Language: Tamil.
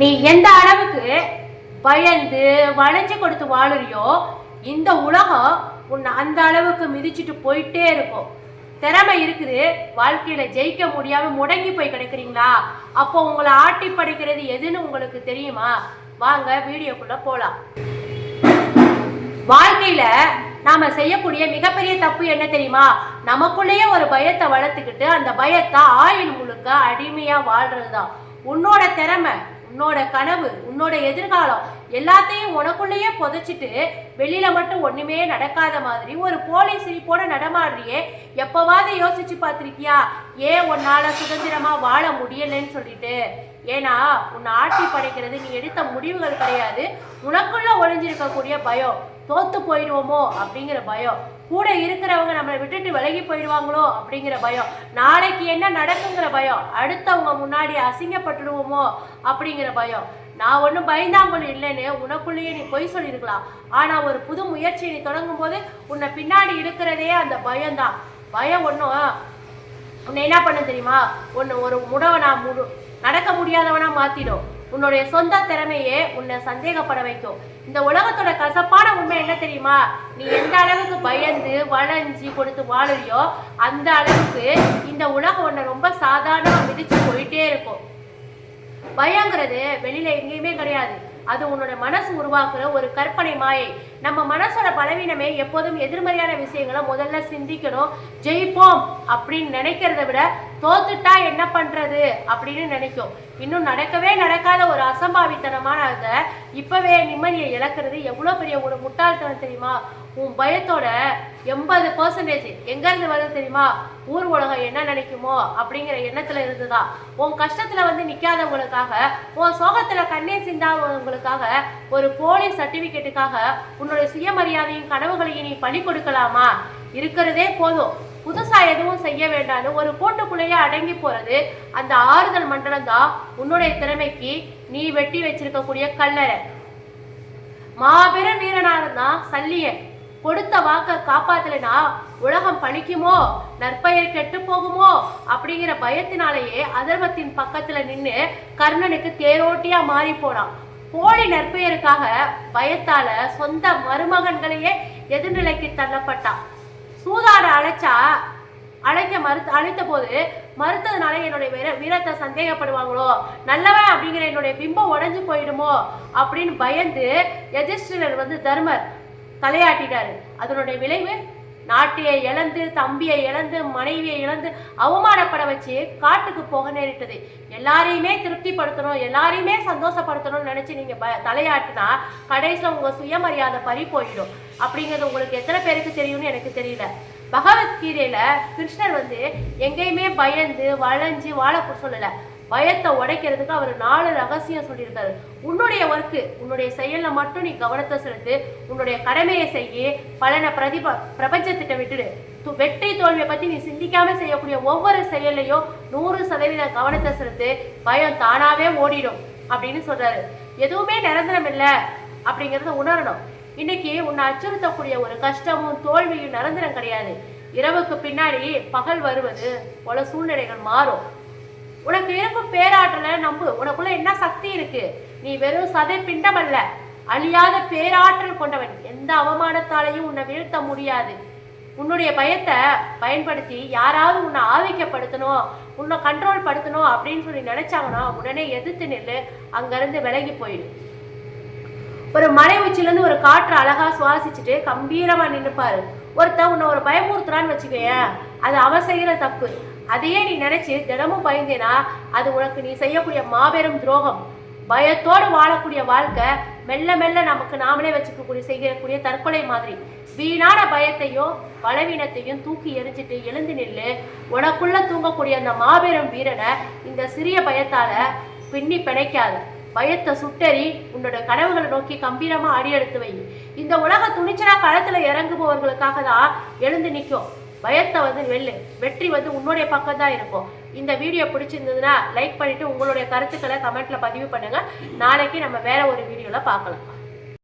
நீ எந்த அளவுக்கு பயந்து வளைஞ்சு கொடுத்து வாழுறியோ இந்த உலகம் உன்னை அந்த அளவுக்கு மிதிச்சுட்டு போயிட்டே இருக்கும். திறமை இருக்குது, வாழ்க்கையில ஜெயிக்க முடியாம முடங்கி போய் கிடைக்கிறீங்களா? அப்போ உங்களை ஆட்டி படைக்கிறது எதுன்னு உங்களுக்கு தெரியுமா? வாங்க வீடியோக்குள்ள போலாம். வாழ்க்கையில நாம செய்யக்கூடிய மிகப்பெரிய தப்பு என்ன தெரியுமா? நமக்குள்ளேயே ஒரு பயத்தை வளர்த்துக்கிட்டு அந்த பயத்தை ஆயுள் முழுக்க அடிமையா வாழ்றதுதான். உன்னோட திறமை, உன்னோட கனவு, உன்னோட எதிர்காலம் எல்லாத்தையும் உனக்குள்ளேயே புதைச்சிட்டு வெளியில மட்டும் ஒண்ணுமே நடக்காத மாதிரி ஒரு போலி சிரிப்போட நடமாடுறியே. எப்பவாவது யோசிச்சு பார்த்திருக்கியா ஏன் உன்னால சுதந்திரமா வாழ முடியலன்னு சொல்லிட்டு? ஏன்னா உன்னை ஆட்டி படைக்கிறது நீ எடுத்த முடிவுகள் கிடையாது, உனக்குள்ள ஒளிஞ்சிருக்கக்கூடிய பயம். தோத்து போயிடுவோமோ அப்படிங்கிற பயம், கூட இருக்கிறவங்க நம்மளை விட்டுட்டு விலகி போயிடுவாங்களோ அப்படிங்கிற பயம், நாளைக்கு என்ன நடக்குங்கிற பயம், அடுத்தவங்க முன்னாடி அசிங்கப்பட்டுடுவோமோ அப்படிங்கிற பயம். நான் ஒன்றும் பயந்தாங்கொள்ளு இல்லைன்னு உனக்குள்ளேயே நீ பொய் சொல்லியிருக்கலாம். ஆனால் ஒரு புது முயற்சியை நீ தொடங்கும் போது உன்னை பின்னாடி இருக்கிறதே அந்த பயம்தான். பயம் ஒன்றும் உன்னை என்ன பண்ண தெரியுமா? ஒரு முடவனா நடக்க முடியாதவனா மாத்திடும். உன்னுடைய சொந்த திறமையே உன்னை சந்தேகப்பட வைக்கும். இந்த உலகத்தோட கசப்பான உண்மை என்ன தெரியுமா? நீ எந்த அளவுக்கு பயந்து வளைஞ்சி கொடுத்து வாழுறியோ அந்த அளவுக்கு இந்த உலகம் உன்னை ரொம்ப சாதாரணமா மிதிச்சு போயிட்டே இருக்கும். பயங்கிறது வெளியில எங்கேயுமே கிடையாது, அது உன்னோட மனசு உருவாக்குற ஒரு கற்பனை மாயை. நம்ம மனசோட பலவீனமே எப்போதும் எதிர்மறையான விஷயங்களை முதல்ல சிந்திக்கணும். ஜெயிப்போம் அப்படின்னு நினைக்கிறத விட தோத்துட்டா என்ன பண்றது அப்படின்னு நினைக்கும். இன்னும் நடக்கவே நடக்காத ஒரு அசம்பாவித்தனமான அதை இப்பவே நிம்மதியை இழக்கிறது எவ்வளவு பெரிய ஒரு முட்டாள்தனம் தெரியுமா? உன் பயத்தோட 80% எங்கேருந்து வருது தெரியுமா? ஊர் உலகம் என்ன நினைக்குமோ அப்படிங்கிற எண்ணத்துல இருந்துதான். உன் கஷ்டத்துல வந்து நிக்காதவங்களுக்காக, உன் சோகத்துல கண்ணீர் சிந்தாதவங்களுக்காக, ஒரு போலி சர்டிபிகேட்டுக்காக உன்னுடைய சுயமரியாதையும் கனவுகளையும் நீ பலி கொடுக்கலாமா? இருக்கிறதே போதும், புதுசா எதுவும் செய்ய வேண்டான்னு ஒரு கூட்டுக்குள்ளேயே அடங்கி போறது அந்த ஆறுதல் மண்டலம் தான் உன்னுடைய திறமைக்கு நீ வெட்டி வச்சிருக்கக்கூடிய கல்லறை. மாபெரும் வீரனாருந்தான் சல்லியன். கொடுத்த வாக்க காப்பாத்தலைனா உலகம் பழிக்குமோ, நற்பெயர் கெட்டு போகுமோ அப்படிங்கிற பயத்தினாலேயே அதர்மத்தின் பக்கத்துல நின்று கர்ணனுக்கு தேரோட்டியா மாறி போனான். போலி நற்பெயருக்காக பயத்தால சொந்த மருமகன்களையே எதிர்நிலைக்கு தள்ளப்பட்டான். சூதாட அழைத்த போது மறுத்ததுனால என்னுடைய வீரத்தை சந்தேகப்படுவாங்களோ, நல்லவன் அப்படிங்கிற என்னுடைய பிம்பம் உடைஞ்சு போயிடுமோ அப்படின்னு பயந்து யுதிஷ்டிரர் வந்து தர்மர் தலையாட்டிட்டாரு. அதனுடைய விளைவு நாட்டையை இழந்து, தம்பியை இழந்து, மனைவியை இழந்து அவமானப்பட வச்சு காட்டுக்கு போக நேரிட்டது. எல்லாரையுமே திருப்திப்படுத்தணும், எல்லாரையுமே சந்தோஷப்படுத்தணும்னு நினைச்சு நீங்க தலையாட்டினா கடைசியில் உங்க சுயமரியாதை பறி போயிடும். அப்படிங்கிறது உங்களுக்கு எத்தனை பேருக்கு தெரியும்னு எனக்கு தெரியல. பகவத்கீதையில கிருஷ்ணர் வந்து எங்கேயுமே பயந்து வளைஞ்சு வாழ சொல்லல, பயத்தை உடைக்கிறதுக்கு அவர் 4 ரகசியம் சொல்லியிருக்காரு. உன்னுடைய ஒர்க்கு, உன்னுடைய செயல்ல மட்டும் நீ கவனத்தை செலுத்து, உன்னுடைய கடமையை செய்ய, பலனை பிரபஞ்சத்திட்ட விட்டுடு. வெற்றி தோல்வியை பத்தி நீ சிந்திக்காம செய்யக்கூடிய ஒவ்வொரு செயலையும் 100% கவனத்தை செலுத்து, பயம் தானாவே ஓடிடும் அப்படின்னு சொல்றாரு. எதுவுமே நிரந்தரம் இல்லை அப்படிங்கிறத உணரணும். இன்னைக்கு உன்னை அச்சுறுத்தக்கூடிய ஒரு கஷ்டமும் தோல்வியும் நிரந்தரம் கிடையாது. இரவுக்கு பின்னாடி பகல் வருவது போல சூழ்நிலைகள் மாறும். உனக்கு இருக்கும் பேராற்றலை நம்பு. உனக்குள்ள என்ன சக்தி இருக்கு? நீ வெறும் சதை பிண்டம் அல்ல, அழியாத பேராற்றல் கொண்டவன். எந்த அவமானத்தாலையும் உன்னை வீழ்த்த முடியாது. உன்னுடைய பயத்தை பயன்படுத்தி யாராவது உன்னை ஆதிக்கப்படுத்தணும், உன்னை கண்ட்ரோல் படுத்தணும் அப்படின்னு சொல்லி நினைச்சாங்கன்னா உடனே எதிர்த்து நின்று அங்கிருந்து விலகி போயிடு. ஒரு மலை உச்சிலேருந்து ஒரு காற்று அழகா சுவாசிச்சுட்டு கம்பீரமா நின்றுப்பாரு. ஒருத்தன் உன்னை ஒரு பயமுறுத்துறான்னு வச்சுக்கேன், அது அவன் செய்கிற தப்பு. அதையே நீ நினைச்சு தினமும் பயந்தேனா அது உனக்கு நீ செய்யக்கூடிய மாபெரும் துரோகம். பயத்தோடு வாழக்கூடிய வாழ்க்கை மெல்ல மெல்ல நமக்கு நாமளே செய்யக்கூடிய தற்கொலை மாதிரி. வீணான பயத்தையும் பலவீனத்தையும் தூக்கி எரிஞ்சிட்டு எழுந்து நில்லு. உனக்குள்ள தூங்கக்கூடிய அந்த மாபெரும் வீரனை இந்த சிறிய பயத்தால பின்னி பிணைக்காது. பயத்தை சுட்டறி உன்னோட கனவுகளை நோக்கி கம்பீரமா அடி எடுத்து வை. இந்த உலக துணிச்சலா களத்துல இறங்குபவர்களுக்காக தான் எழுந்து நிற்கும். பயத்தை வந்து வெற்றி வந்து உன்னுடைய பக்கம் தான் இருக்கும். இந்த வீடியோ பிடிச்சிருந்ததுன்னா லைக் பண்ணிட்டு உங்களுடைய கருத்துக்களை கமெண்ட்ல பதிவு பண்ணுங்க. நாளைக்கு நம்ம வேற ஒரு வீடியோல பார்க்கலாம்.